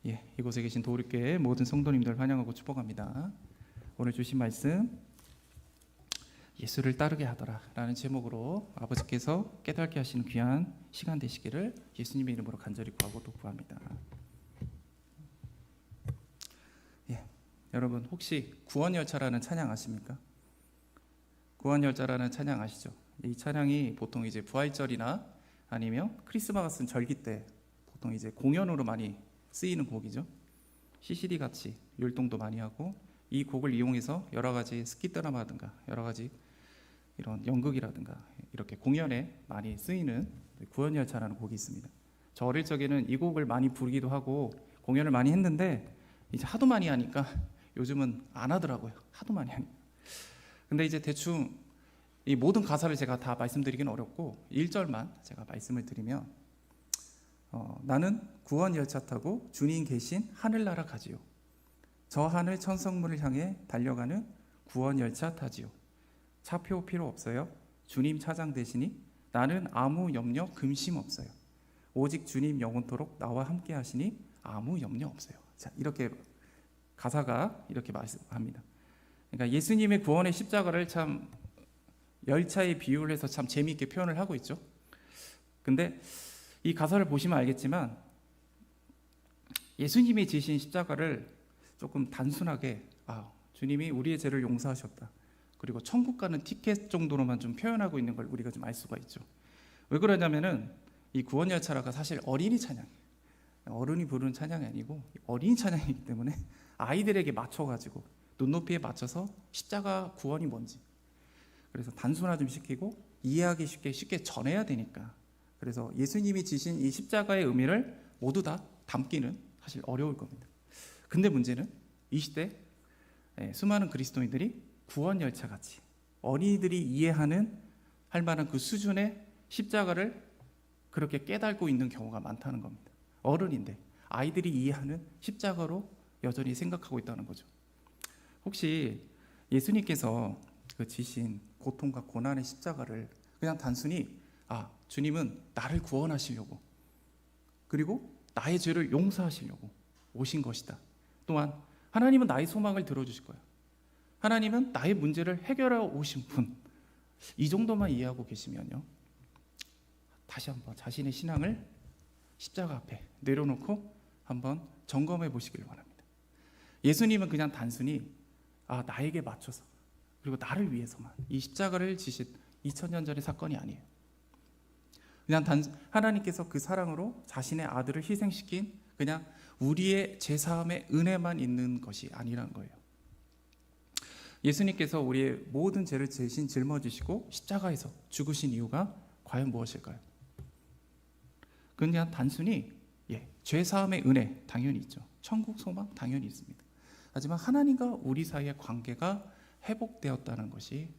이곳에 계신 도립교회 모든 성도님들 환영하고 축복합니다. 오늘 주신 말씀 예수를 따르게 하더라 라는 제목으로 아버지께서 깨닫게 하시는 귀한 시간 되시기를 예수님의 이름으로 간절히 구하고 또 구합니다. 여러분 혹시 구원열차라는 찬양 아십니까? 구원열차라는 찬양 아시죠? 이 찬양이 보통 이제 부활절이나 아니면 크리스마스 절기 때 보통 이제 공연으로 많이 쓰이는 곡이죠. CCD 같이 율동도 많이 하고 이 곡을 이용해서 여러 가지 스키 드라마든가 여러 가지 이런 연극이라든가 이렇게 공연에 많이 쓰이는 구원열차라는 곡이 있습니다. 저 어릴 적에는 이 곡을 많이 부르기도 하고 공연을 많이 했는데 이제 하도 많이 하니까 요즘은 안 하더라고요. 하도 많이 하니까. 근데 이제 대충 이 모든 가사를 제가 다 말씀드리기는 어렵고 1절만 제가 말씀을 드리면 나는 구원 열차 타고 주님 계신 하늘나라 가지요. 저 하늘 천성문을 향해 달려가는 구원 열차 타지요. 차표 필요 없어요. 주님 차장 되시니 나는 아무 염려 근심 없어요. 오직 주님 영원토록 나와 함께 하시니 아무 염려 없어요. 자, 이렇게 가사가 이렇게 말씀합니다. 그러니까 예수님의 구원의 십자가를 참 열차에 비유를 해서 참 재미있게 표현을 하고 있죠. 근데 이 가사를 보시면 알겠지만 예수님이 지신 십자가를 조금 단순하게 주님이 우리의 죄를 용서하셨다, 그리고 천국 가는 티켓 정도로만 좀 표현하고 있는 걸 우리가 좀 알 수가 있죠. 왜 그러냐면은 이 구원열차라가 사실 어린이 찬양이에요. 어른이 부르는 찬양이 아니고 어린이 찬양이기 때문에 아이들에게 맞춰가지고 눈높이에 맞춰서 십자가 구원이 뭔지 그래서 단순화 좀 시키고 이해하기 쉽게 전해야 되니까, 그래서 예수님이 지신 이 십자가의 의미를 모두 다 담기는 사실 어려울 겁니다. 근데 문제는 이 시대 수많은 그리스도인들이 구원열차 같이 어린이들이 이해하는 할 만한 그 수준의 십자가를 그렇게 깨닫고 있는 경우가 많다는 겁니다. 어른인데 아이들이 이해하는 십자가로 여전히 생각하고 있다는 거죠. 혹시 예수님께서 그 지신 고통과 고난의 십자가를 그냥 단순히 주님은 나를 구원하시려고, 그리고 나의 죄를 용서하시려고 오신 것이다, 또한 하나님은 나의 소망을 들어주실 거야, 하나님은 나의 문제를 해결하러 오신 분, 이 정도만 이해하고 계시면요, 다시 한번 자신의 신앙을 십자가 앞에 내려놓고 한번 점검해 보시길 바랍니다. 예수님은 그냥 단순히 나에게 맞춰서 그리고 나를 위해서만 이 십자가를 지신 2000년 전의 사건이 아니에요. 그냥 하나님께서 그 사랑으로 자신의 아들을 희생시킨 그냥 우리의 죄사함의 은혜만 있는 것이 아니라는 거예요. 예수님께서 우리의 모든 죄를 대신 짊어지시고 십자가에서 죽으신 이유가 과연 무엇일까요? 그냥 단순히 죄사함의 은혜 당연히 있죠. 천국 소망 당연히 있습니다. 하지만 하나님과 우리 사이의 관계가 회복되었다는 것이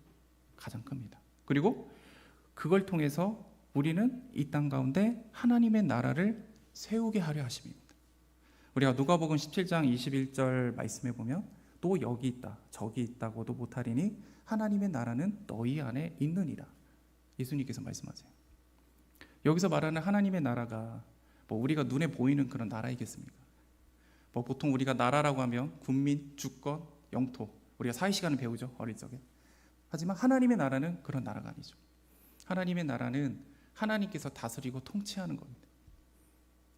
가장 큽니다. 그리고 그걸 통해서 우리는 이 땅 가운데 하나님의 나라를 세우게 하려 하심입니다. 우리가 누가복음 17장 21절 말씀에 보면 또 여기 있다 저기 있다고도 못하리니 하나님의 나라는 너희 안에 있느니라, 예수님께서 말씀하세요. 여기서 말하는 하나님의 나라가 우리가 눈에 보이는 그런 나라이겠습니까? 보통 우리가 나라라고 하면 국민, 주권, 영토, 우리가 사회시간을 배우죠, 어릴 적에. 하지만 하나님의 나라는 그런 나라가 아니죠. 하나님의 나라는 하나님께서 다스리고 통치하는 겁니다.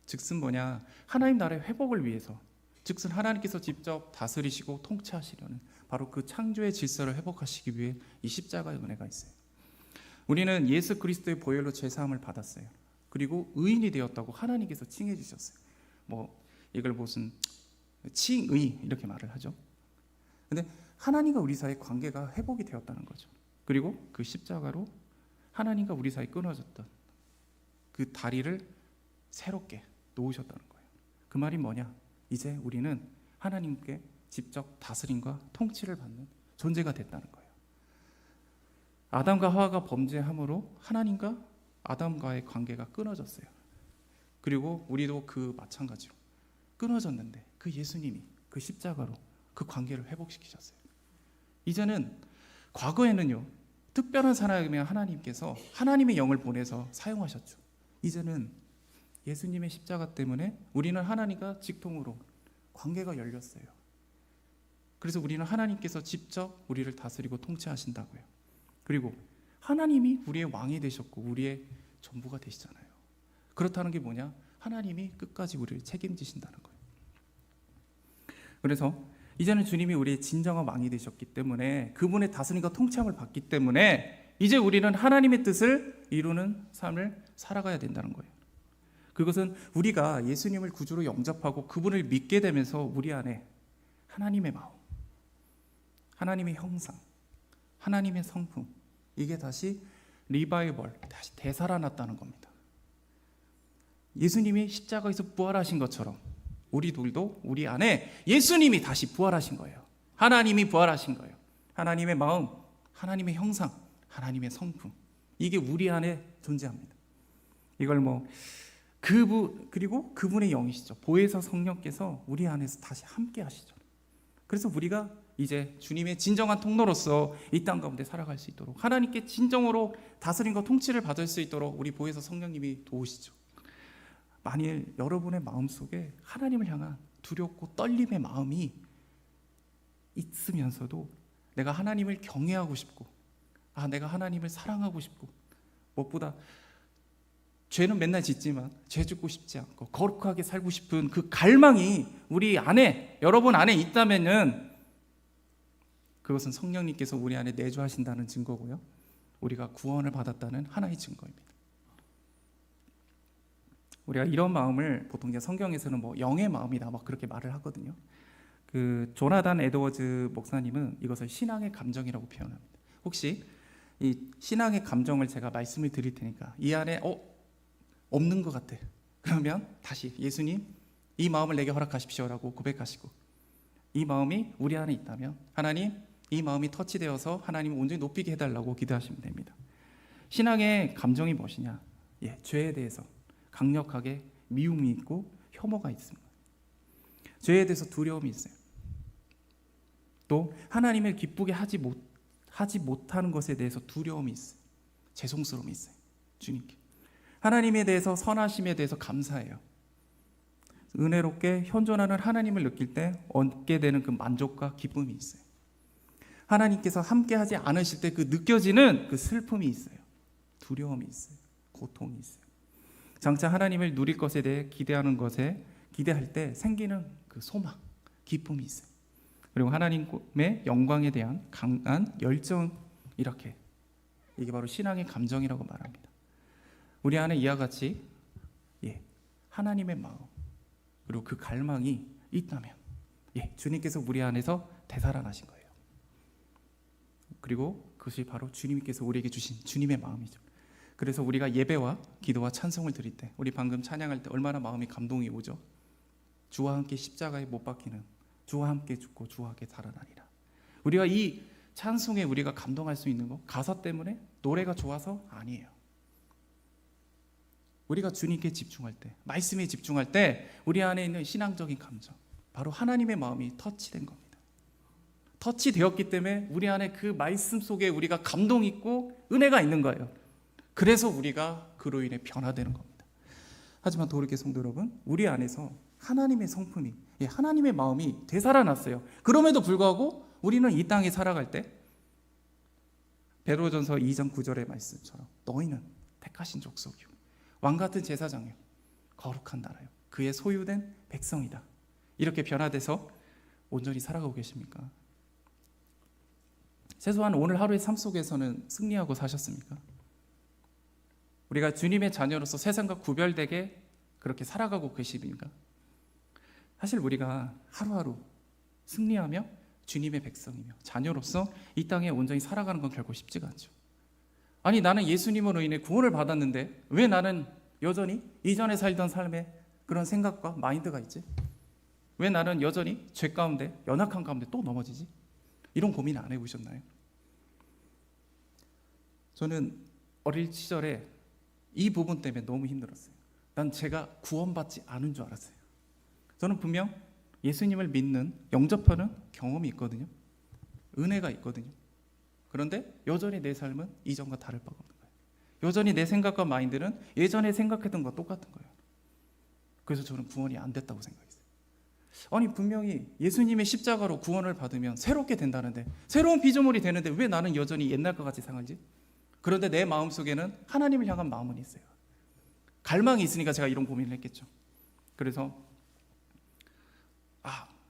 즉슨 뭐냐, 하나님 나라의 회복을 위해서, 즉슨 하나님께서 직접 다스리시고 통치하시려는 바로 그 창조의 질서를 회복하시기 위해 이 십자가의 은혜가 있어요. 우리는 예수 그리스도의 보혈로 죄사함을 받았어요. 그리고 의인이 되었다고 하나님께서 칭해 주셨어요. 이걸 무슨 칭의 이렇게 말을 하죠. 근데 하나님과 우리 사이의 관계가 회복이 되었다는 거죠. 그리고 그 십자가로 하나님과 우리 사이 끊어졌던 그 다리를 새롭게 놓으셨다는 거예요. 그 말이 뭐냐? 이제 우리는 하나님께 직접 다스림과 통치를 받는 존재가 됐다는 거예요. 아담과 하와가 범죄함으로 하나님과 아담과의 관계가 끊어졌어요. 그리고 우리도 그 마찬가지로 끊어졌는데 그 예수님이 그 십자가로 그 관계를 회복시키셨어요. 이제는, 과거에는요 특별한 사람이면 하나님께서 하나님의 영을 보내서 사용하셨죠. 이제는 예수님의 십자가 때문에 우리는 하나님과 직통으로 관계가 열렸어요. 그래서 우리는 하나님께서 직접 우리를 다스리고 통치하신다고요. 그리고 하나님이 우리의 왕이 되셨고 우리의 전부가 되시잖아요. 그렇다는 게 뭐냐? 하나님이 끝까지 우리를 책임지신다는 거예요. 그래서 이제는 주님이 우리의 진정한 왕이 되셨기 때문에 그분의 다스림과 통치함을 받기 때문에 이제 우리는 하나님의 뜻을 이루는 삶을 살아가야 된다는 거예요. 그것은 우리가 예수님을 구주로 영접하고 그분을 믿게 되면서 우리 안에 하나님의 마음, 하나님의 형상, 하나님의 성품, 이게 다시 리바이벌, 다시 되살아났다는 겁니다. 예수님이 십자가에서 부활하신 것처럼 우리들도 우리 안에 예수님이 다시 부활하신 거예요. 하나님이 부활하신 거예요. 하나님의 마음, 하나님의 형상, 하나님의 성품, 이게 우리 안에 존재합니다. 이걸 그리고 그분의 영이시죠. 보혜사 성령께서 우리 안에서 다시 함께 하시죠. 그래서 우리가 이제 주님의 진정한 통로로서 이 땅 가운데 살아갈 수 있도록 하나님께 진정으로 다스림과 통치를 받을 수 있도록 우리 보혜사 성령님이 도우시죠. 만일 여러분의 마음속에 하나님을 향한 두렵고 떨림의 마음이 있으면서도 내가 하나님을 경외하고 싶고 내가 하나님을 사랑하고 싶고 무엇보다 죄는 맨날 짓지만 죄 짓고 싶지 않고 거룩하게 살고 싶은 그 갈망이 우리 안에, 여러분 안에 있다면은 그것은 성령님께서 우리 안에 내주하신다는 증거고요. 우리가 구원을 받았다는 하나의 증거입니다. 우리가 이런 마음을 보통 성경에서는 영의 마음이다 그렇게 말을 하거든요. 그 조나단 에드워즈 목사님은 이것을 신앙의 감정이라고 표현합니다. 혹시 이 신앙의 감정을 제가 말씀을 드릴 테니까 이 안에 없는 것 같아. 그러면 다시 예수님 이 마음을 내게 허락하십시오라고 고백하시고 이 마음이 우리 안에 있다면 하나님 이 마음이 터치되어서 하나님을 온전히 높이게 해달라고 기도하시면 됩니다. 신앙의 감정이 무엇이냐? 죄에 대해서 강력하게 미움이 있고 혐오가 있습니다. 죄에 대해서 두려움이 있어요. 또 하나님을 기쁘게 하지 못하는 것에 대해서 두려움이 있어요. 죄송스러움이 있어요. 주님께 하나님에 대해서 선하심에 대해서 감사해요. 은혜롭게 현존하는 하나님을 느낄 때 얻게 되는 그 만족과 기쁨이 있어요. 하나님께서 함께 하지 않으실 때 그 느껴지는 그 슬픔이 있어요. 두려움이 있어요. 고통이 있어요. 장차 하나님을 누릴 것에 대해 기대할 때 생기는 그 소망, 기쁨이 있어요. 그리고 하나님의 영광에 대한 강한 열정, 이게 바로 신앙의 감정이라고 말합니다. 우리 안에 이와 같이 하나님의 마음 그리고 그 갈망이 있다면 주님께서 우리 안에서 되살아나신 거예요. 그리고 그것이 바로 주님께서 우리에게 주신 주님의 마음이죠. 그래서 우리가 예배와 기도와 찬송을 드릴 때 우리 방금 찬양할 때 얼마나 마음이 감동이 오죠. 주와 함께 십자가에 못 박히는 주와 함께 죽고 주와 함께 살아나리라. 우리가 이 찬송에 우리가 감동할 수 있는 거 가사 때문에 노래가 좋아서 아니에요. 우리가 주님께 집중할 때 말씀에 집중할 때 우리 안에 있는 신앙적인 감정 바로 하나님의 마음이 터치된 겁니다. 터치되었기 때문에 우리 안에 그 말씀 속에 우리가 감동 있고 은혜가 있는 거예요. 그래서 우리가 그로 인해 변화되는 겁니다. 하지만 도르게 성도 여러분, 우리 안에서 하나님의 성품이 하나님의 마음이 되살아났어요. 그럼에도 불구하고 우리는 이 땅에 살아갈 때 베드로전서 2장 9절의 말씀처럼 너희는 택하신 족속이요 왕같은 제사장이요 거룩한 나라요 그의 소유된 백성이다. 이렇게 변화돼서 온전히 살아가고 계십니까? 최소한 오늘 하루의 삶 속에서는 승리하고 사셨습니까? 우리가 주님의 자녀로서 세상과 구별되게 그렇게 살아가고 계십니까? 사실 우리가 하루하루 승리하며 주님의 백성이며 자녀로서 이 땅에 온전히 살아가는 건 결코 쉽지가 않죠. 아니 나는 예수님으로 인해 구원을 받았는데 왜 나는 여전히 이전에 살던 삶에 그런 생각과 마인드가 있지? 왜 나는 여전히 죄 가운데 연약한 가운데 또 넘어지지? 이런 고민 안 해보셨나요? 저는 어릴 시절에 이 부분 때문에 너무 힘들었어요. 난 제가 구원받지 않은 줄 알았어요. 저는 분명 예수님을 믿는 영접하는 경험이 있거든요. 은혜가 있거든요. 그런데 여전히 내 삶은 이전과 다를 바가 없는 거예요. 여전히 내 생각과 마인드는 예전에 생각했던 것과 똑같은 거예요. 그래서 저는 구원이 안 됐다고 생각했어요. 아니 분명히 예수님의 십자가로 구원을 받으면 새롭게 된다는데, 새로운 피조물이 되는데 왜 나는 여전히 옛날과 같이 상하지? 그런데 내 마음속에는 하나님을 향한 마음은 있어요. 갈망이 있으니까 제가 이런 고민을 했겠죠. 그래서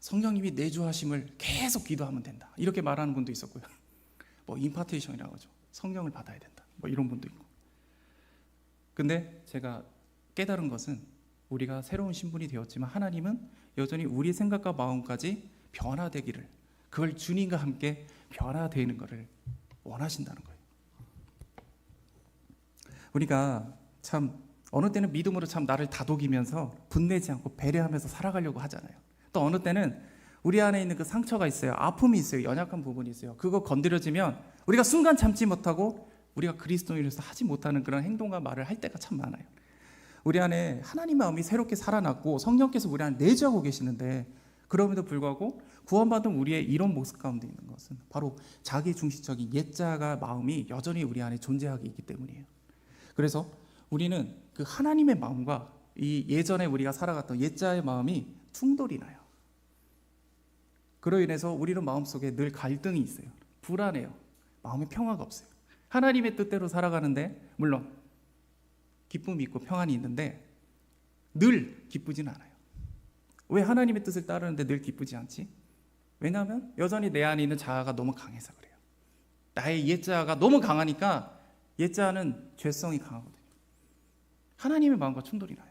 성령님이 내주하심을 계속 기도하면 된다, 이렇게 말하는 분도 있었고요. 뭐 임파테이션이라고 하죠. 성령을 받아야 된다, 뭐 이런 분도 있고. 근데 제가 깨달은 것은 우리가 새로운 신분이 되었지만 하나님은 여전히 우리 생각과 마음까지 변화되기를, 그걸 주님과 함께 변화되는 것을 원하신다는 거예요. 우리가 참 어느 때는 믿음으로 참 나를 다독이면서 분내지 않고 배려하면서 살아가려고 하잖아요. 또 어느 때는 우리 안에 있는 그 상처가 있어요. 아픔이 있어요. 연약한 부분이 있어요. 그거 건드려지면 우리가 순간 참지 못하고 우리가 그리스도인으로서 하지 못하는 그런 행동과 말을 할 때가 참 많아요. 우리 안에 하나님의 마음이 새롭게 살아났고 성령께서 우리 안에 내주하고 계시는데, 그럼에도 불구하고 구원받은 우리의 이런 모습 가운데 있는 것은 바로 자기중심적인 옛자가 마음이 여전히 우리 안에 존재하고 있기 때문이에요. 그래서 우리는 그 하나님의 마음과 이 예전에 우리가 살아갔던 옛자의 마음이 충돌이 나요. 그로 인해서 우리는 마음속에 늘 갈등이 있어요. 불안해요. 마음에 평화가 없어요. 하나님의 뜻대로 살아가는데 물론 기쁨이 있고 평안이 있는데 늘 기쁘진 않아요. 왜 하나님의 뜻을 따르는데 늘 기쁘지 않지? 왜냐하면 여전히 내 안에 있는 자아가 너무 강해서 그래요. 나의 옛자아가 너무 강하니까, 옛자아는 죄성이 강하거든요. 하나님의 마음과 충돌이 나요.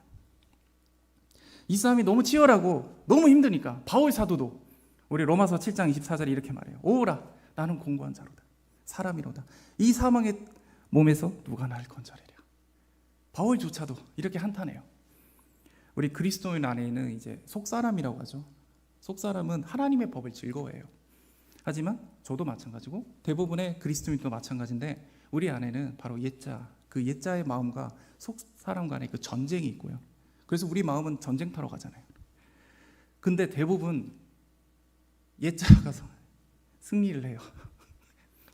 이 싸움이 너무 치열하고 너무 힘드니까 바울 사도도 우리 로마서 7장 24절에 이렇게 말해요. 오라, 나는 공고한 자로다, 사람이로다. 이 사망의 몸에서 누가 나를 건져내랴. 바울조차도 이렇게 한탄해요. 우리 그리스도인 안에는 이제 속사람이라고 하죠. 속사람은 하나님의 법을 즐거워해요. 하지만 저도 마찬가지고 대부분의 그리스도인도 마찬가지인데, 우리 안에는 바로 옛자, 그 옛자의 마음과 속사람 간의 그 전쟁이 있고요. 그래서 우리 마음은 전쟁터로 가잖아요. 근데 대부분 옛자가 승리를 해요.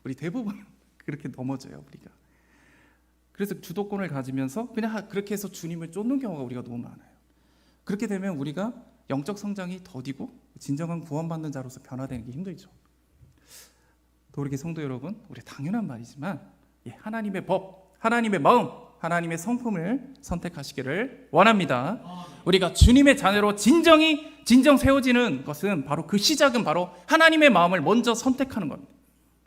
우리 대부분 그렇게 넘어져요, 우리가. 그래서 주도권을 가지면서 그냥 그렇게 해서 주님을 쫓는 경우가 우리가 너무 많아요. 그렇게 되면 우리가 영적 성장이 더디고 진정한 구원받는 자로서 변화되는 게 힘들죠. 또 우리 성도 여러분, 우리 당연한 말이지만 하나님의 법, 하나님의 마음, 하나님의 성품을 선택하시기를 원합니다. 우리가 주님의 자녀로 진정 세워지는 것은 바로 그 시작은 바로 하나님의 마음을 먼저 선택하는 겁니다.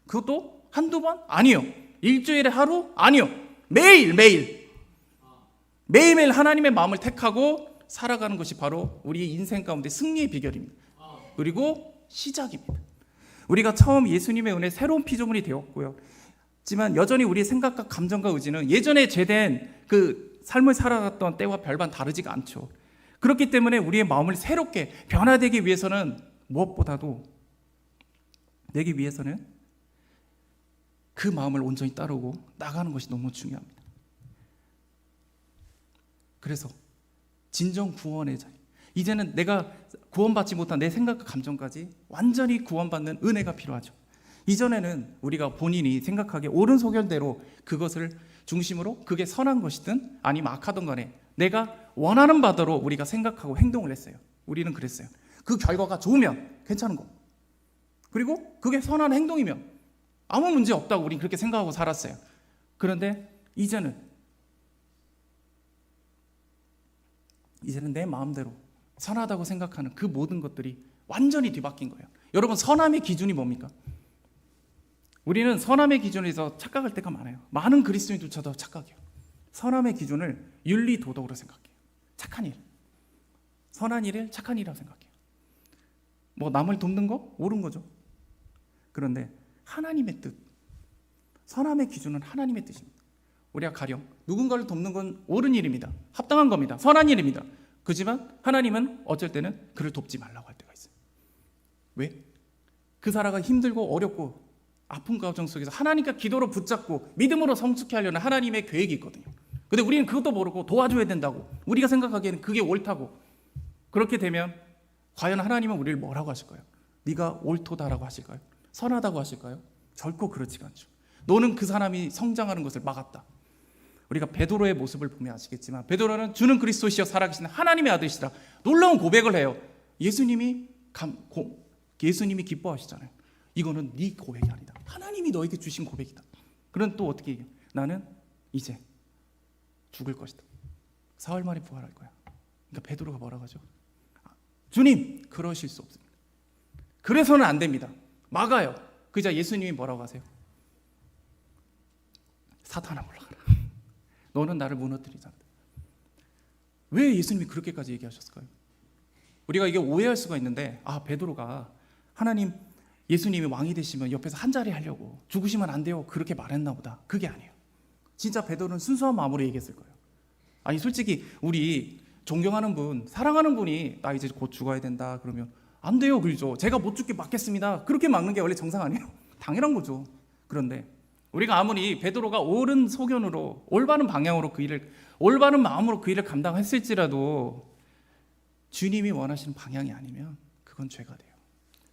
그것도 한두 번? 아니요. 일주일에 하루? 아니요. 매일매일 하나님의 마음을 택하고 살아가는 것이 바로 우리 인생 가운데 승리의 비결입니다. 그리고 시작입니다. 우리가 처음 예수님의 은혜 새로운 피조물이 되었고요. 하지만 여전히 우리의 생각과 감정과 의지는 예전에 제된 그 삶을 살아갔던 때와 별반 다르지가 않죠. 그렇기 때문에 우리의 마음을 새롭게 변화되기 위해서는 무엇보다도 내기 위해서는 그 마음을 온전히 따르고 나가는 것이 너무 중요합니다. 그래서 진정 구원의 자리, 이제는 내가 구원받지 못한 내 생각과 감정까지 완전히 구원받는 은혜가 필요하죠. 이전에는 우리가 본인이 생각하기에 옳은 소견대로 그것을 중심으로, 그게 선한 것이든 아니면 악하든 간에 내가 원하는 바대로 우리가 생각하고 행동을 했어요. 우리는 그랬어요. 그 결과가 좋으면 괜찮은 거, 그리고 그게 선한 행동이면 아무 문제 없다고 우리는 그렇게 생각하고 살았어요. 그런데 이제는 내 마음대로 선하다고 생각하는 그 모든 것들이 완전히 뒤바뀐 거예요. 여러분, 선함의 기준이 뭡니까? 우리는 선함의 기준에서 착각할 때가 많아요. 많은 그리스도인조차도 착각해요. 선함의 기준을 윤리 도덕으로 생각해요. 착한 일, 선한 일을 착한 일이라고 생각해요. 뭐 남을 돕는 거 옳은 거죠. 그런데 하나님의 뜻, 선함의 기준은 하나님의 뜻입니다. 우리가 가령 누군가를 돕는 건 옳은 일입니다. 합당한 겁니다. 선한 일입니다. 그렇지만 하나님은 어쩔 때는 그를 돕지 말라고 할 때가 있어요. 왜? 그 사람이 힘들고 어렵고 아픈 과정 속에서 하나님과 기도로 붙잡고 믿음으로 성숙해 하려는 하나님의 계획이 있거든요. 근데 우리는 그것도 모르고 도와줘야 된다고, 우리가 생각하기에는 그게 옳다고, 그렇게 되면 과연 하나님은 우리를 뭐라고 하실까요? 네가 옳도다라고 하실까요? 선하다고 하실까요? 결코 그렇지가 않죠. 너는 그 사람이 성장하는 것을 막았다. 우리가 베드로의 모습을 보면 아시겠지만 베드로는 주는 그리스도시여 살아계신 하나님의 아들이시라 놀라운 고백을 해요. 예수님이 기뻐하시잖아요. 이거는 네 고백이 아니다. 하나님이 너에게 주신 고백이다. 그럼 또 어떻게 얘기해요? 나는 이제 죽을 것이다. 사흘 만에 부활할 거야. 그러니까 베드로가 뭐라고 하죠? 주님, 그러실 수 없습니다. 그래서는 안 됩니다. 막아요. 그자 예수님이 뭐라고 하세요? 사탄아 물러가라. 너는 나를 무너뜨리잖아. 왜 예수님이 그렇게까지 얘기하셨을까요? 우리가 이게 오해할 수가 있는데 베드로가 하나님 예수님이 왕이 되시면 옆에서 한 자리 하려고 죽으시면 안 돼요 그렇게 말했나 보다. 그게 아니에요. 진짜 베드로는 순수한 마음으로 얘기했을 거예요. 아니 솔직히 우리 존경하는 분, 사랑하는 분이 나 이제 곧 죽어야 된다 그러면 안 돼요 그러죠. 제가 못 죽게 막겠습니다. 그렇게 막는 게 원래 정상 아니에요? 당연한 거죠. 그런데 우리가 아무리 베드로가 옳은 소견으로 올바른 방향으로 올바른 마음으로 그 일을 감당했을지라도 주님이 원하시는 방향이 아니면 그건 죄가 돼요.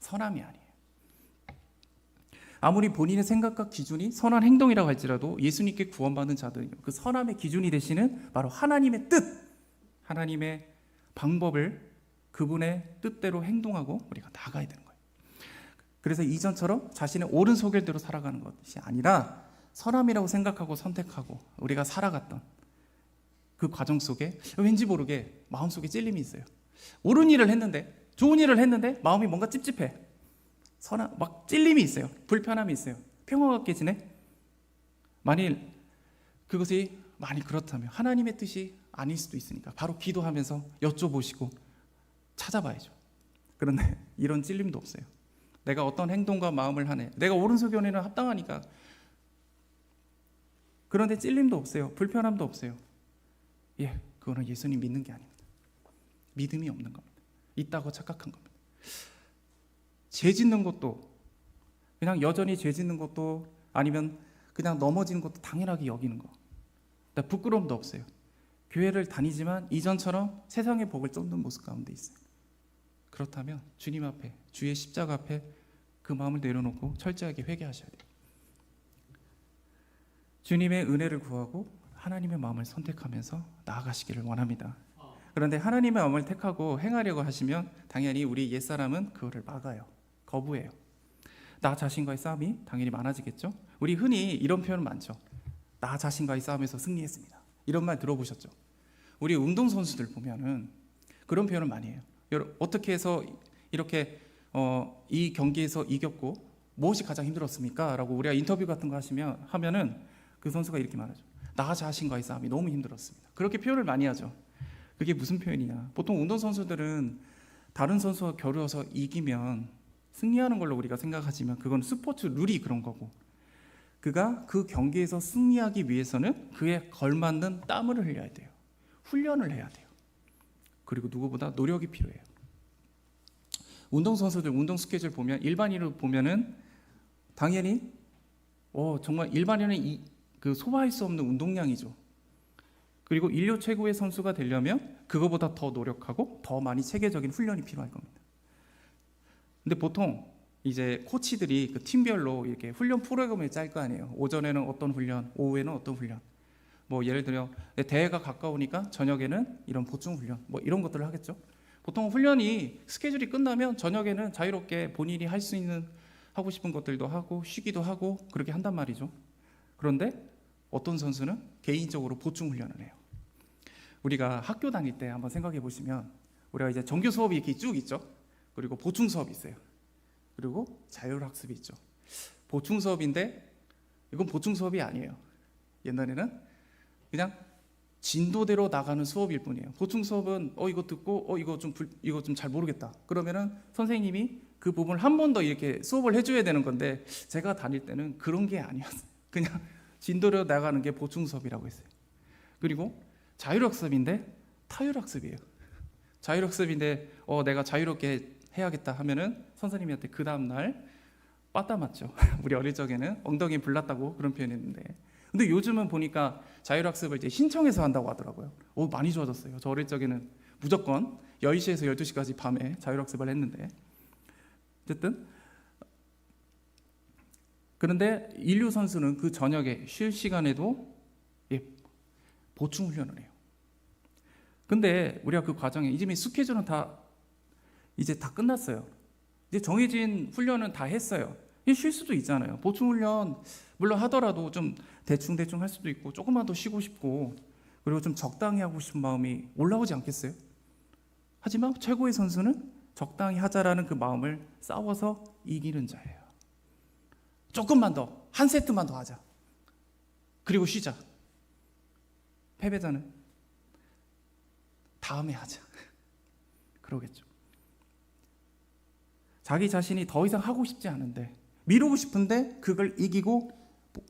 선함이 아니에요. 아무리 본인의 생각과 기준이 선한 행동이라고 할지라도 예수님께 구원받은 자들은 그 선함의 기준이 되시는 바로 하나님의 뜻, 하나님의 방법을 그분의 뜻대로 행동하고 우리가 나가야 되는 거예요. 그래서 이전처럼 자신의 옳은 소견대로 살아가는 것이 아니라 선함이라고 생각하고 선택하고 우리가 살아갔던 그 과정 속에 왠지 모르게 마음속에 찔림이 있어요. 옳은 일을 했는데, 좋은 일을 했는데 마음이 뭔가 찝찝해. 막 찔림이 있어요. 불편함이 있어요. 평화가 깨지네. 만일 그것이 많이 그렇다면 하나님의 뜻이 아닐 수도 있으니까 바로 기도하면서 여쭤보시고 찾아봐야죠. 그런데 이런 찔림도 없어요. 내가 어떤 행동과 마음을 하네. 내가 옳은 소견에는 합당하니까. 그런데 찔림도 없어요. 불편함도 없어요. 그거는 예수님 믿는 게 아닙니다. 믿음이 없는 겁니다. 있다고 착각한 겁니다. 죄 짓는 것도 그냥 여전히 죄 짓는 것도 아니면 그냥 넘어지는 것도 당연하게 여기는 거. 부끄러움도 없어요. 교회를 다니지만 이전처럼 세상의 복을 쫓는 모습 가운데 있어요. 그렇다면 주님 앞에, 주의 십자가 앞에 그 마음을 내려놓고 철저하게 회개하셔야 돼요. 주님의 은혜를 구하고 하나님의 마음을 선택하면서 나아가시기를 원합니다. 그런데 하나님의 마음을 택하고 행하려고 하시면 당연히 우리 옛사람은 그거를 막아요. 거부해요. 나 자신과의 싸움이 당연히 많아지겠죠. 우리 흔히 이런 표현 많죠. 나 자신과의 싸움에서 승리했습니다. 이런 말 들어보셨죠? 우리 운동선수들 보면은 그런 표현을 많이 해요. 어떻게 해서 이렇게 이 경기에서 이겼고 무엇이 가장 힘들었습니까? 라고 우리가 인터뷰 같은 거 하면은 그 선수가 이렇게 말하죠. 나 자신과의 싸움이 너무 힘들었습니다. 그렇게 표현을 많이 하죠. 그게 무슨 표현이냐? 보통 운동선수들은 다른 선수와 겨루어서 이기면 승리하는 걸로 우리가 생각하지만 그건 스포츠 룰이 그런 거고, 그가 그 경기에서 승리하기 위해서는 그에 걸맞는 땀을 흘려야 돼요. 훈련을 해야 돼요. 그리고 누구보다 노력이 필요해요. 운동선수들 운동 스케줄 보면 일반인으로 보면은 당연히 정말 일반인은 그 소화할 수 없는 운동량이죠. 그리고 인류 최고의 선수가 되려면 그거보다 더 노력하고 더 많이 체계적인 훈련이 필요할 겁니다. 근데 보통 이제 코치들이 그 팀별로 이렇게 훈련 프로그램을 짤 거 아니에요. 오전에는 어떤 훈련, 오후에는 어떤 훈련. 뭐 예를 들어 대회가 가까우니까 저녁에는 이런 보충 훈련, 뭐 이런 것들을 하겠죠. 보통 훈련이 스케줄이 끝나면 저녁에는 자유롭게 본인이 할 수 있는 하고 싶은 것들도 하고 쉬기도 하고 그렇게 한단 말이죠. 그런데 어떤 선수는 개인적으로 보충 훈련을 해요. 우리가 학교 다닐 때 한번 생각해 보시면 우리가 이제 정규 수업이 이렇게 쭉 있죠. 그리고 보충 수업이 있어요. 그리고 자율학습이 있죠. 보충 수업인데 이건 보충 수업이 아니에요. 옛날에는 그냥 진도대로 나가는 수업일 뿐이에요. 보충 수업은 이거 듣고 이거 좀 잘 모르겠다. 그러면은 선생님이 그 부분을 한 번 더 이렇게 수업을 해줘야 되는 건데 제가 다닐 때는 그런 게 아니었어요. 그냥 진도대로 나가는 게 보충 수업이라고 했어요. 그리고 자율학습인데 타율학습이에요. 자율학습인데 내가 자유롭게 해야겠다 하면은 선생님한테 그 다음 날 빠따 맞죠. 우리 어릴 적에는 엉덩이 불났다고 그런 표현했는데, 근데 요즘은 보니까 자율학습을 이제 신청해서 한다고 하더라고요. 많이 좋아졌어요. 저 어릴 적에는 무조건 10시에서 12시까지 밤에 자율학습을 했는데, 어쨌든 그런데 인류 선수는 그 저녁에 쉴 시간에도 보충 훈련을 해요. 근데 우리가 그 과정에 이제 스케줄은 이제 다 끝났어요. 이제 정해진 훈련은 다 했어요. 쉴 수도 있잖아요. 보충 훈련 물론 하더라도 좀 대충 할 수도 있고 조금만 더 쉬고 싶고 그리고 좀 적당히 하고 싶은 마음이 올라오지 않겠어요? 하지만 최고의 선수는 적당히 하자라는 그 마음을 싸워서 이기는 자예요. 조금만 더, 한 세트만 더 하자. 그리고 쉬자. 패배자는 다음에 하자. 그러겠죠. 자기 자신이 더 이상 하고 싶지 않은데 미루고 싶은데 그걸 이기고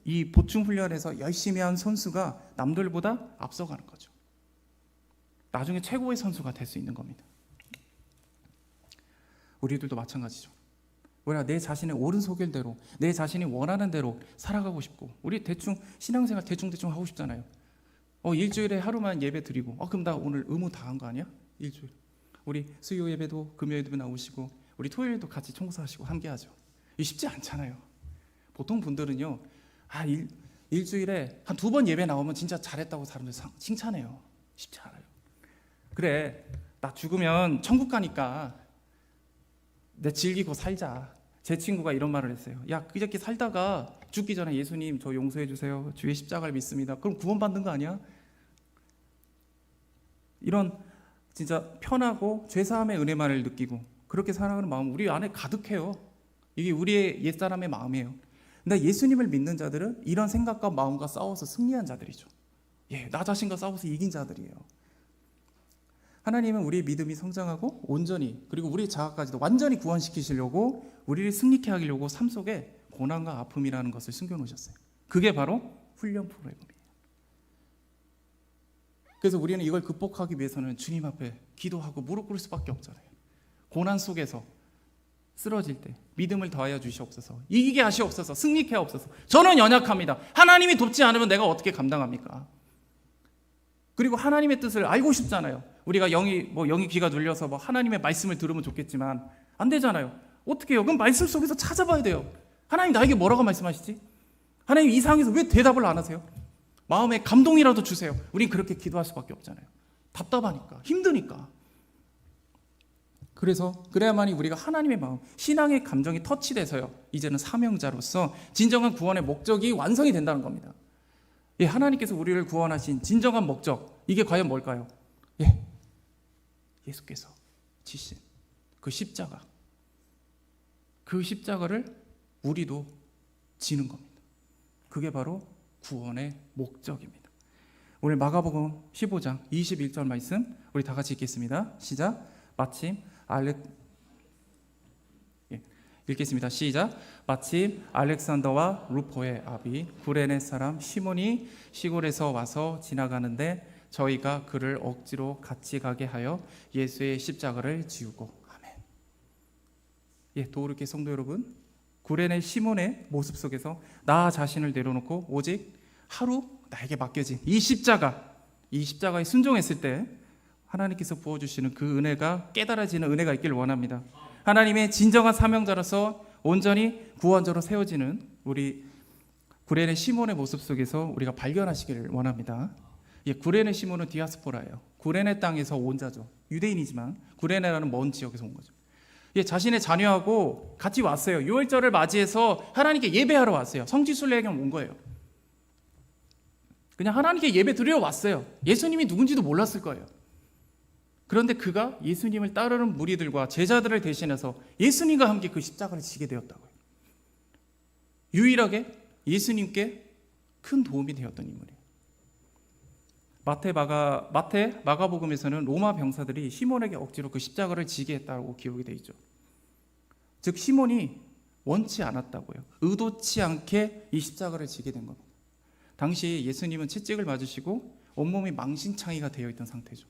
이 보충 훈련에서 열심히 한 선수가 남들보다 앞서가는 거죠. 나중에 최고의 선수가 될 수 있는 겁니다. 우리들도 마찬가지죠. 우리가 내 자신의 옳은 소견대로 내 자신이 원하는 대로 살아가고 싶고 우리 대충 신앙생활 대충 하고 싶잖아요. 일주일에 하루만 예배 드리고 그럼 나 오늘 의무 다 한 거 아니야? 일주일. 우리 수요 예배도 금요 예배도 나오시고 우리 토요일도 같이 청소하시고 함께 하죠. 이게 쉽지 않잖아요. 보통 분들은요. 일주일에 한 2번 예배 나오면 진짜 잘했다고 사람들 칭찬해요. 쉽지 않아요. 그래, 나 죽으면 천국 가니까 내 즐기고 살자. 제 친구가 이런 말을 했어요. 야, 그저께 살다가 죽기 전에 예수님 저 용서해 주세요. 주의 십자가를 믿습니다. 그럼 구원받는 거 아니야? 이런 진짜 편하고 죄사함의 은혜만을 느끼고 그렇게 살아가는 마음 우리 안에 가득해요. 이게 우리의 옛사람의 마음이에요. 근데 예수님을 믿는 자들은 이런 생각과 마음과 싸워서 승리한 자들이죠. 나 자신과 싸워서 이긴 자들이에요. 하나님은 우리의 믿음이 성장하고 온전히 그리고 우리의 자아까지도 완전히 구원시키시려고 우리를 승리케 하려고 삶 속에 고난과 아픔이라는 것을 숨겨놓으셨어요. 그게 바로 훈련 프로그램이에요. 그래서 우리는 이걸 극복하기 위해서는 주님 앞에 기도하고 무릎 꿇을 수밖에 없잖아요. 고난 속에서 쓰러질 때 믿음을 더하여 주시옵소서. 이기게 하시옵소서. 승리케 하옵소서. 저는 연약합니다. 하나님이 돕지 않으면 내가 어떻게 감당합니까? 그리고 하나님의 뜻을 알고 싶잖아요. 우리가 영이 귀가 눌려서 하나님의 말씀을 들으면 좋겠지만 안 되잖아요. 어떻게 해요? 그럼 말씀 속에서 찾아봐야 돼요. 하나님 나에게 뭐라고 말씀하시지? 하나님 이 상황에서 왜 대답을 안 하세요? 마음에 감동이라도 주세요. 우린 그렇게 기도할 수밖에 없잖아요. 답답하니까, 힘드니까. 그래야만이 우리가 하나님의 마음, 신앙의 감정이 터치돼서요. 이제는 사명자로서 진정한 구원의 목적이 완성이 된다는 겁니다. 하나님께서 우리를 구원하신 진정한 목적, 이게 과연 뭘까요? 예수께서 지신 그 십자가, 그 십자가를 우리도 지는 겁니다. 그게 바로 구원의 목적입니다. 오늘 마가복음 15장 21절 말씀 우리 다 같이 읽겠습니다. 시작. 마침 읽겠습니다. 시작. 마침 알렉산더와 루포의 아비 구레네 사람 시몬이 시골에서 와서 지나가는데 저희가 그를 억지로 같이 가게 하여 예수의 십자가를 지우고 아멘. 도우르께 성도 여러분, 구레네 시몬의 모습 속에서 나 자신을 내려놓고 오직 하루 나에게 맡겨진 이 십자가에 순종했을 때 하나님께서 부어주시는 그 은혜가 깨달아지는 은혜가 있기를 원합니다. 하나님의 진정한 사명자로서 온전히 구원자로 세워지는 우리 구레네 시몬의 모습 속에서 우리가 발견하시기를 원합니다. 구레네 시몬은 디아스포라예요. 구레네 땅에서 온 자죠. 유대인이지만 구레네라는 먼 지역에서 온 거죠. 자신의 자녀하고 같이 왔어요. 유월절을 맞이해서 하나님께 예배하러 왔어요. 성지순례에 온 거예요. 그냥 하나님께 예배 드리러 왔어요. 예수님이 누군지도 몰랐을 거예요. 그런데 그가 예수님을 따르는 무리들과 제자들을 대신해서 예수님과 함께 그 십자가를 지게 되었다고요. 유일하게 예수님께 큰 도움이 되었던 인물이에요. 마태, 마가복음에서는 로마 병사들이 시몬에게 억지로 그 십자가를 지게 했다고 기록이 되어 있죠. 즉 시몬이 원치 않았다고요. 의도치 않게 이 십자가를 지게 된 겁니다. 당시 예수님은 채찍을 맞으시고 온몸이 망신창이가 되어 있던 상태죠.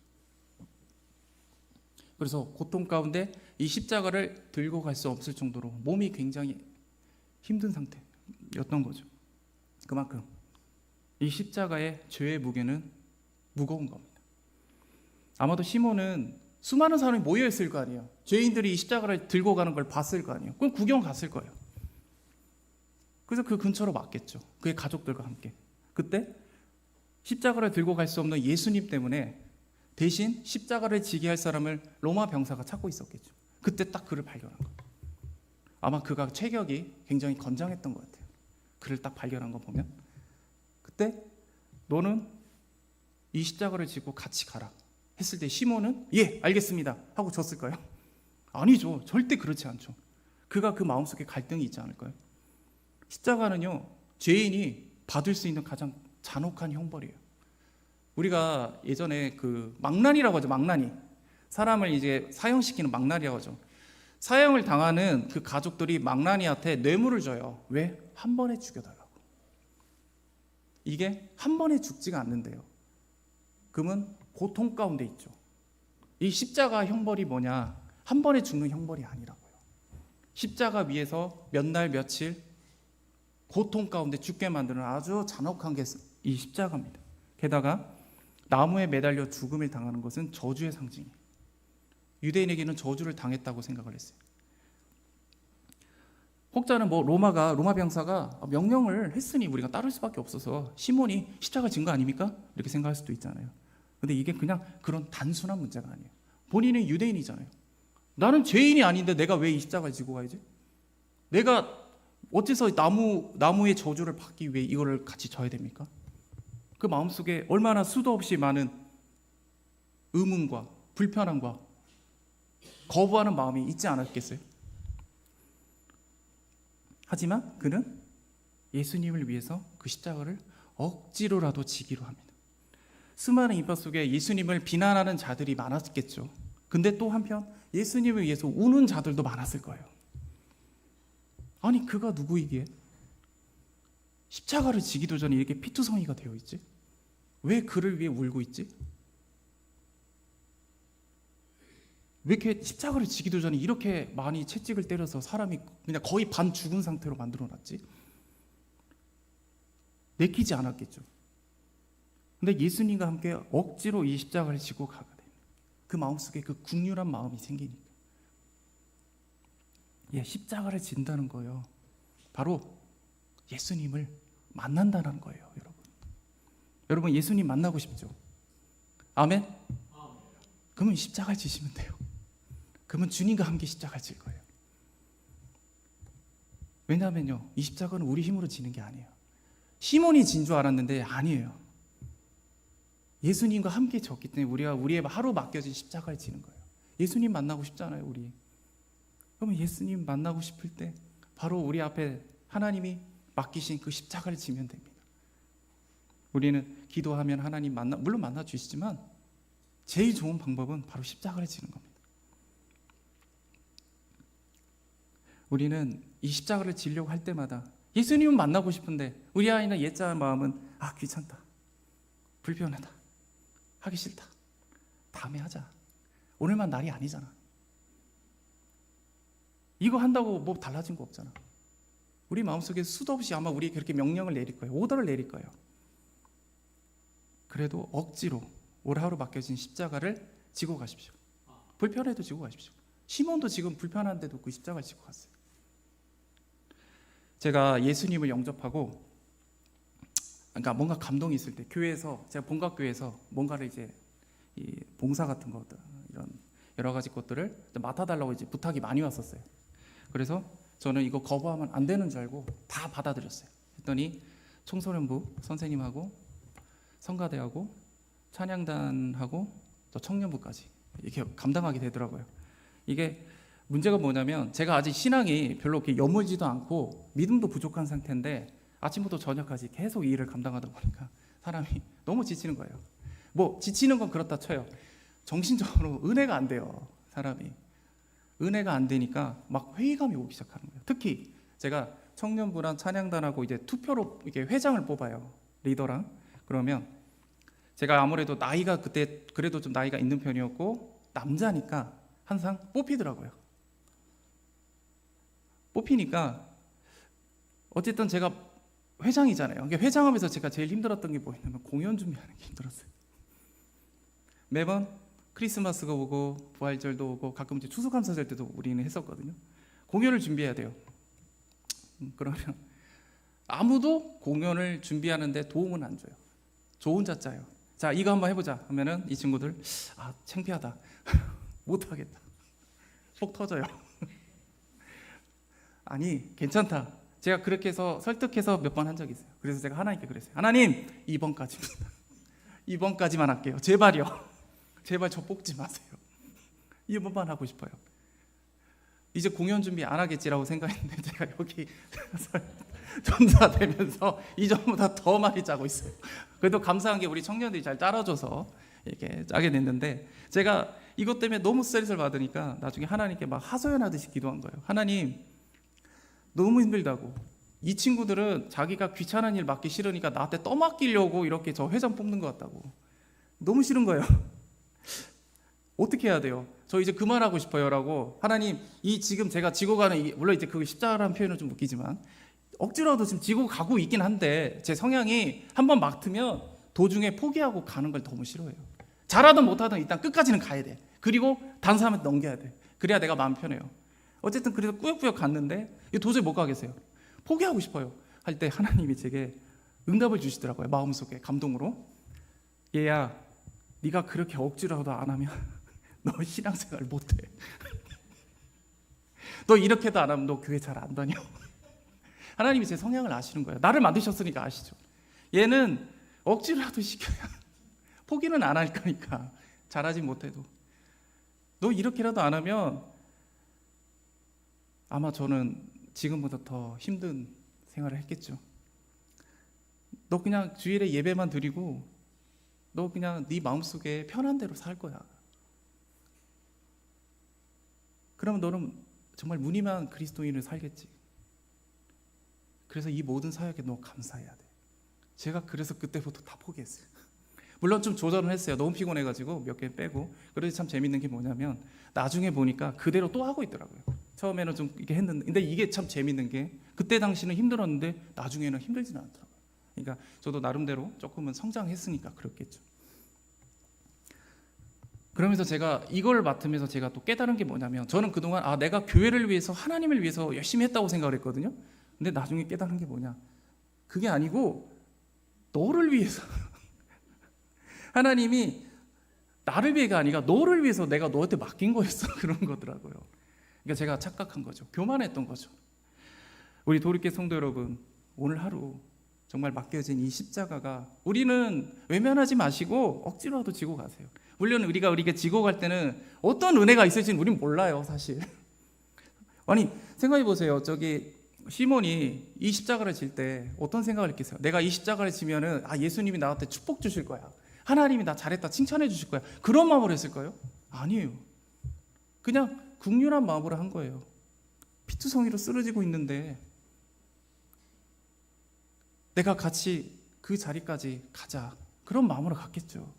그래서 고통 가운데 이 십자가를 들고 갈 수 없을 정도로 몸이 굉장히 힘든 상태였던 거죠. 그만큼 이 십자가의 죄의 무게는 무거운 겁니다. 아마도 시몬은 수많은 사람이 모여있을 거 아니에요. 죄인들이 이 십자가를 들고 가는 걸 봤을 거 아니에요. 그럼 구경 갔을 거예요. 그래서 그 근처로 왔겠죠. 그의 가족들과 함께. 그때 십자가를 들고 갈 수 없는 예수님 때문에 대신 십자가를 지게 할 사람을 로마 병사가 찾고 있었겠죠. 그때 딱 그를 발견한 거예요. 아마 그가 체격이 굉장히 건장했던 것 같아요. 그를 딱 발견한 거 보면 그때 너는 이 십자가를 지고 같이 가라 했을 때 시몬은 예 알겠습니다 하고 줬을까요? 아니죠. 절대 그렇지 않죠. 그가 그 마음속에 갈등이 있지 않을까요? 십자가는요 죄인이 받을 수 있는 가장 잔혹한 형벌이에요. 우리가 예전에 그 망난이라고 하죠. 망난이. 사람을 이제 사형시키는 망난이라고 하죠. 사형을 당하는 그 가족들이 망난이한테 뇌물을 줘요. 왜? 한 번에 죽여달라고. 이게 한 번에 죽지가 않는데요. 그러면 고통 가운데 있죠. 이 십자가 형벌이 뭐냐? 한 번에 죽는 형벌이 아니라고요. 십자가 위에서 몇 날 며칠 고통 가운데 죽게 만드는 아주 잔혹한 게 이 십자가입니다. 게다가 나무에 매달려 죽음을 당하는 것은 저주의 상징이에요. 유대인에게는 저주를 당했다고 생각을 했어요. 혹자는 로마 병사가 명령을 했으니 우리가 따를 수밖에 없어서 시몬이 십자가 진 거 아닙니까? 이렇게 생각할 수도 있잖아요. 근데 이게 그냥 그런 단순한 문제가 아니에요. 본인은 유대인이잖아요. 나는 죄인이 아닌데 내가 왜 이 십자가를 지고 가야지? 내가 어째서 나무의 저주를 받기 위해 이거를 같이 져야 됩니까? 그 마음속에 얼마나 수도 없이 많은 의문과 불편함과 거부하는 마음이 있지 않았겠어요? 하지만 그는 예수님을 위해서 그 십자가를 억지로라도 지기로 합니다. 수많은 인파 속에 예수님을 비난하는 자들이 많았겠죠. 근데 또 한편 예수님을 위해서 우는 자들도 많았을 거예요. 아니 그가 누구이기에 십자가를 지기도 전에 이렇게 피투성이가 되어 있지? 왜 그를 위해 울고 있지? 왜 이렇게 십자가를 지기도 전에 이렇게 많이 채찍을 때려서 사람이 그냥 거의 반 죽은 상태로 만들어놨지? 내키지 않았겠죠. 근데 예수님과 함께 억지로 이 십자가를 지고 가게 됩니다. 그 마음속에 그 국률한 마음이 생기니까. 예, 십자가를 진다는 거예요. 바로 예수님을 만난다는 거예요, 여러분. 여러분 예수님 만나고 싶죠? 아멘? 그러면 십자가를 지시면 돼요. 그러면 주님과 함께 십자가를 질 거예요. 왜냐하면요, 이 십자가는 우리 힘으로 지는 게 아니에요. 시몬이 진 줄 알았는데 아니에요. 예수님과 함께 졌기 때문에 우리가 우리의 하루 맡겨진 십자가를 지는 거예요. 예수님 만나고 싶잖아요, 우리. 그러면 예수님 만나고 싶을 때 바로 우리 앞에 하나님이 맡기신 그 십자가를 지면 됩니다. 우리는 기도하면 하나님 물론 만나 주시지만 제일 좋은 방법은 바로 십자가를 지는 겁니다. 우리는 이 십자가를 지려고 할 때마다 예수님은 만나고 싶은데 우리 아이는 옛자 마음은 귀찮다, 불편하다, 하기 싫다, 다음에 하자, 오늘만 날이 아니잖아, 이거 한다고 뭐 달라진 거 없잖아. 우리 마음속에 수도 없이 아마 우리 그렇게 명령을 내릴 거예요. 오더를 내릴 거예요. 그래도 억지로 올 하루 맡겨진 십자가를 지고 가십시오. 불편해도 지고 가십시오. 시몬도 지금 불편한데도 그 십자가를 지고 갔어요. 제가 예수님을 영접하고, 그러니까 뭔가 감동이 있을 때 교회에서, 제가 본각교회에서 뭔가를 이제 이 봉사 같은 거, 이런 여러 가지 것들을 맡아달라고 이제 부탁이 많이 왔었어요. 그래서 저는 이거 거부하면 안 되는 줄 알고 다 받아들였어요. 했더니 청소년부 선생님하고 성가대하고 찬양단하고 또 청년부까지 이렇게 감당하게 되더라고요. 이게 문제가 뭐냐면 제가 아직 신앙이 별로 이렇게 여물지도 않고 믿음도 부족한 상태인데 아침부터 저녁까지 계속 이 일을 감당하다 보니까 사람이 너무 지치는 거예요. 뭐 지치는 건 그렇다 쳐요. 정신적으로 은혜가 안 돼요. 사람이 은혜가 안 되니까 막 회의감이 오기 시작하는 거예요. 특히 제가 청년부랑 찬양단하고 이제 투표로 이렇게 회장을 뽑아요. 리더랑. 그러면 제가 아무래도 나이가 그때 그래도 좀 나이가 있는 편이었고 남자니까 항상 뽑히더라고요. 뽑히니까 어쨌든 제가 회장이잖아요. 회장하면서 제가 제일 힘들었던 게 뭐였냐면 공연 준비하는 게 힘들었어요. 매번 크리스마스가 오고 부활절도 오고 가끔 이제 추수감사절 때도 우리는 했었거든요. 공연을 준비해야 돼요. 그러면 아무도 공연을 준비하는데 도움은 안 줘요. 저 혼자 짜요. 자, 이거 한번 해보자 하면은 이 친구들 창피하다. 못하겠다. 속 터져요. 아니 괜찮다. 제가 그렇게 해서 설득해서 몇 번 한 적이 있어요. 그래서 제가 하나님께 그랬어요. 하나님 2번까지입니다. 2번까지만 할게요. 제발요. 제발 저 뽑지 마세요. 2번만 하고 싶어요. 이제 공연 준비 안 하겠지라고 생각했는데 제가 여기 전사되면서 이전보다 더 많이 짜고 있어요. 그래도 감사한 게 우리 청년들이 잘 따라줘서 이렇게 짜게 됐는데, 제가 이것 때문에 너무 스트레스를 받으니까 나중에 하나님께 막 하소연하듯이 기도한 거예요. 하나님 너무 힘들다고. 이 친구들은 자기가 귀찮은 일 맡기 싫으니까 나한테 떠맡기려고 이렇게 저 회장 뽑는 것 같다고. 너무 싫은 거예요. 어떻게 해야 돼요? 저 이제 그만하고 싶어요 라고. 하나님 이 지금 제가 지고 가는 물론 이제 그 십자가라는 표현은 좀 웃기지만 억지로라도 지금 지고 가고 있긴 한데, 제 성향이 한번 맡으면 도중에 포기하고 가는 걸 너무 싫어해요. 잘하든 못하든 일단 끝까지는 가야 돼. 그리고 다른 사람한테 넘겨야 돼. 그래야 내가 마음 편해요. 어쨌든 그래서 꾸역꾸역 갔는데 도저히 못 가겠어요. 포기하고 싶어요 할 때 하나님이 제게 응답을 주시더라고요. 마음속에 감동으로. 얘야, 네가 그렇게 억지로라도 안 하면 너 신앙생활 못해. 너 이렇게도 안 하면 너 교회 잘 안 다녀. 하나님이 제 성향을 아시는 거예요. 나를 만드셨으니까 아시죠. 얘는 억지로라도 시켜야 포기는 안 할 거니까, 잘하지 못해도. 너 이렇게라도 안 하면 아마 저는 지금보다 더 힘든 생활을 했겠죠. 너 그냥 주일에 예배만 드리고 너 그냥 네 마음속에 편한 대로 살 거야. 그러면 너는 정말 무늬만 그리스도인을 살겠지. 그래서 이 모든 사역에 너 감사해야 돼. 제가 그래서 그때부터 다 포기했어요. 물론 좀 조절은 했어요. 너무 피곤해가지고 몇 개 빼고. 그래서 참 재밌는 게 뭐냐면 나중에 보니까 그대로 또 하고 있더라고요. 처음에는 좀 이렇게 했는데, 근데 이게 참 재밌는 게 그때 당시는 힘들었는데 나중에는 힘들지는 않더라고요. 그러니까 저도 나름대로 조금은 성장했으니까 그렇겠죠. 그러면서 제가 이걸 맡으면서 제가 또 깨달은 게 뭐냐면, 저는 그동안 내가 교회를 위해서 하나님을 위해서 열심히 했다고 생각을 했거든요. 근데 나중에 깨달은 게 뭐냐, 그게 아니고 너를 위해서 하나님이 나를 위해가 아니라 너를 위해서 내가 너한테 맡긴 거였어. 그런 거더라고요. 그러니까 제가 착각한 거죠. 교만했던 거죠. 우리 도리께 성도 여러분, 오늘 하루 정말 맡겨진 이 십자가가, 우리는 외면하지 마시고 억지로라도 지고 가세요. 물론 우리가 지고 갈 때는 어떤 은혜가 있을지는 우린 몰라요, 사실. 아니 생각해 보세요. 저기 시몬이 이 십자가를 질 때 어떤 생각을 했겠어요? 내가 이 십자가를 지면은 예수님이 나한테 축복 주실 거야, 하나님이 나 잘했다 칭찬해 주실 거야, 그런 마음으로 했을까요? 아니에요. 그냥 국률한 마음으로 한 거예요. 피투성이로 쓰러지고 있는데 내가 같이 그 자리까지 가자, 그런 마음으로 갔겠죠.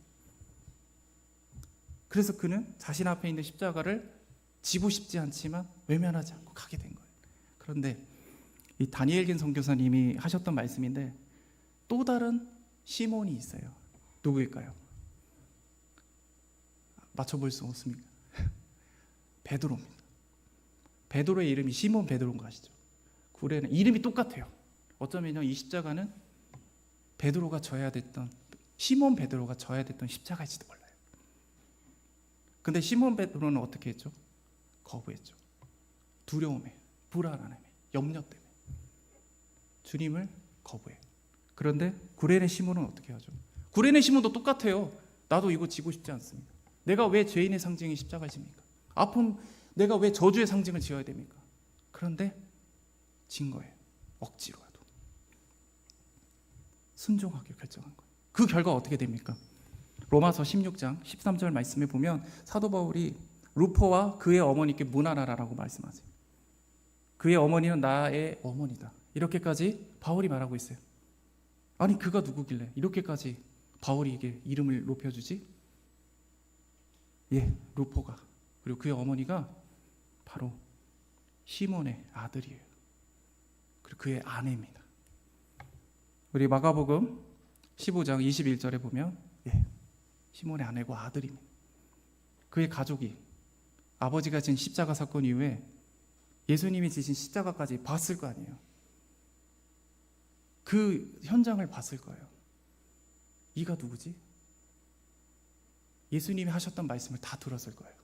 그래서 그는 자신 앞에 있는 십자가를 지고 싶지 않지만 외면하지 않고 가게 된 거예요. 그런데 이 다니엘겐 선교사님이 하셨던 말씀인데, 또 다른 시몬이 있어요. 누구일까요? 맞춰볼 수 없습니까? 베드로입니다. 베드로의 이름이 시몬 베드로인 거 아시죠? 구레는 이름이 똑같아요. 어쩌면요, 이 십자가는 베드로가 져야 됐던, 시몬 베드로가 져야 됐던 십자가일지도 몰라요. 근데 시몬 베드로는 어떻게 했죠? 거부했죠. 두려움에, 불안함에, 염려 때문에 주님을 거부해요. 그런데 구레네 시몬은 어떻게 하죠? 구레네 시몬도 똑같아요. 나도 이거 지고 싶지 않습니다. 내가 왜 죄인의 상징이 십자가를 집니까? 아픔, 내가 왜 저주의 상징을 지어야 됩니까? 그런데 진 거예요. 억지로라도 순종하기로 결정한 거예요. 그 결과 어떻게 됩니까? 로마서 16장 13절 말씀에 보면 사도 바울이 루포와 그의 어머니께 문안하라라고 말씀하세요. 그의 어머니는 나의 어머니다, 이렇게까지 바울이 말하고 있어요. 아니 그가 누구길래 이렇게까지 바울이 이게 이름을 높여주지? 루포가, 그리고 그의 어머니가 바로 시몬의 아들이에요. 그리고 그의 아내입니다. 우리 마가복음 15장 21절에 보면 시몬의 아내고 아들입니다. 그의 가족이 아버지가 진 십자가 사건 이후에 예수님이 지신 십자가까지 봤을 거 아니에요. 그 현장을 봤을 거예요. 이가 누구지? 예수님이 하셨던 말씀을 다 들었을 거예요.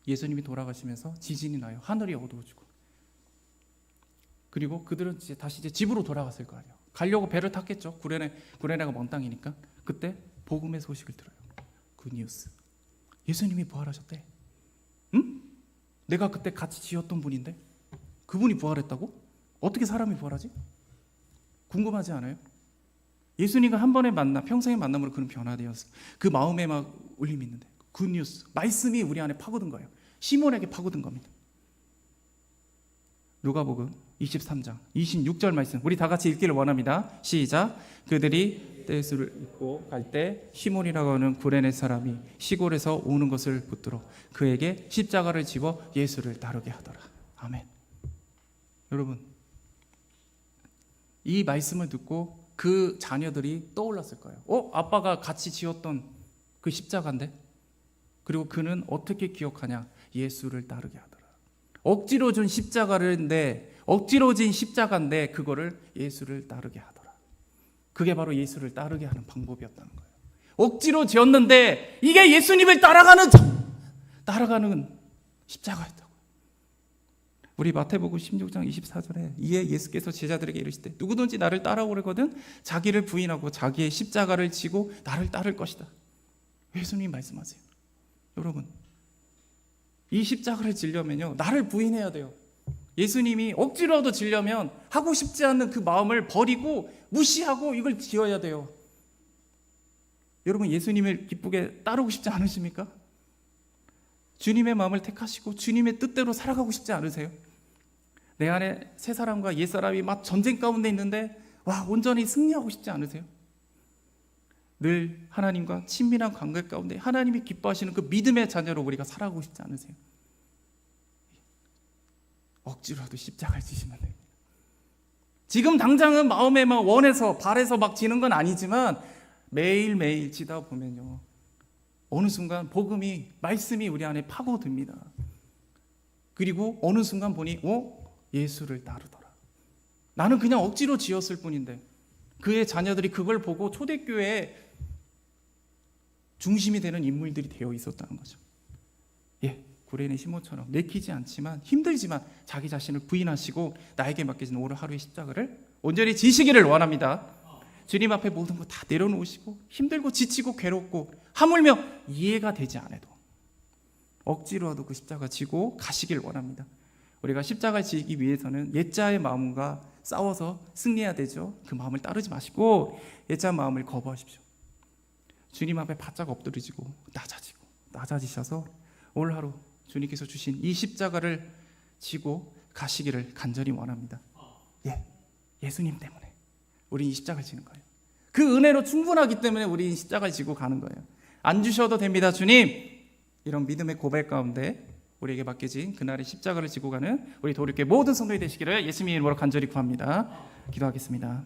예수님이 돌아가시면서 지진이 나요. 하늘이 어두워지고. 그리고 그들은 다시 집으로 돌아갔을 거 아니에요. 가려고 배를 탔겠죠. 구레네가 먼 땅이니까. 그때 복음의 소식을 들어요. 굿뉴스. 예수님이 부활하셨대. 응? 내가 그때 같이 지었던 분인데 그분이 부활했다고? 어떻게 사람이 부활하지? 궁금하지 않아요? 예수님과 한 번의 만남, 평생의 만남으로 그는 변화되었어. 그 마음에 막 울림이 있는데 굿뉴스, 말씀이 우리 안에 파고든 거예요. 시몬에게 파고든 겁니다. 누가복음 23장 26절 말씀 우리 다 같이 읽기를 원합니다. 시작. 그들이 떼수를 입고 갈 때 시몬이라고 하는 구레네 사람이 시골에서 오는 것을 붙들어 그에게 십자가를 집어 예수를 따르게 하더라. 아멘. 여러분, 이 말씀을 듣고 그 자녀들이 떠올랐을 거예요. 아빠가 같이 지었던 그 십자가인데? 그리고 그는 어떻게 기억하냐? 예수를 따르게 하더라. 억지로 준 십자가인데, 억지로 진 십자가인데 그거를 예수를 따르게 하더라. 그게 바로 예수를 따르게 하는 방법이었다는 거예요. 억지로 지었는데 이게 예수님을 따라가는 십자가였다고. 우리 마태복음 16장 24절에 이에 예수께서 제자들에게 이르시되 누구든지 나를 따라오려거든 자기를 부인하고 자기의 십자가를 지고 나를 따를 것이다. 예수님 말씀하세요. 여러분, 이 십자가를 지려면요, 나를 부인해야 돼요. 예수님이 억지로라도 지려면 하고 싶지 않는 그 마음을 버리고 무시하고 이걸 지어야 돼요. 여러분, 예수님을 기쁘게 따르고 싶지 않으십니까? 주님의 마음을 택하시고 주님의 뜻대로 살아가고 싶지 않으세요? 내 안에 새 사람과 옛 사람이 막 전쟁 가운데 있는데 온전히 승리하고 싶지 않으세요? 늘 하나님과 친밀한 관계 가운데 하나님이 기뻐하시는 그 믿음의 자녀로 우리가 살아가고 싶지 않으세요? 억지로라도 십자가를 지시면 됩니다. 지금 당장은 마음에 막 원해서 발에서 막 지는 건 아니지만 매일매일 지다 보면요, 어느 순간 복음이, 말씀이 우리 안에 파고듭니다. 그리고 어느 순간 보니 예수를 따르더라. 나는 그냥 억지로 지었을 뿐인데 그의 자녀들이 그걸 보고 초대교회의 중심이 되는 인물들이 되어 있었다는 거죠. 구레네 시몬처럼 내키지 않지만 힘들지만 자기 자신을 부인하시고 나에게 맡겨진 오늘 하루의 십자가를 온전히 지시기를 원합니다. 주님 앞에 모든 거 다 내려놓으시고 힘들고 지치고 괴롭고 하물며 이해가 되지 않아도 억지로라도 그 십자가 지고 가시길 원합니다. 우리가 십자가 지기 위해서는 옛자의 마음과 싸워서 승리해야 되죠. 그 마음을 따르지 마시고 옛자 마음을 거부하십시오. 주님 앞에 바짝 엎드리시고 낮아지셔서 오늘 하루 주님께서 주신 이 십자가를 지고 가시기를 간절히 원합니다. 예수님 때문에 우리 이 십자가를 지는 거예요. 그 은혜로 충분하기 때문에 우리 이 십자가를 지고 가는 거예요. 안 주셔도 됩니다, 주님. 이런 믿음의 고백 가운데 우리에게 맡겨진 그날의 십자가를 지고 가는 우리 도립교회 모든 성도이 되시기를 예수님의 이름으로 간절히 구합니다. 기도하겠습니다.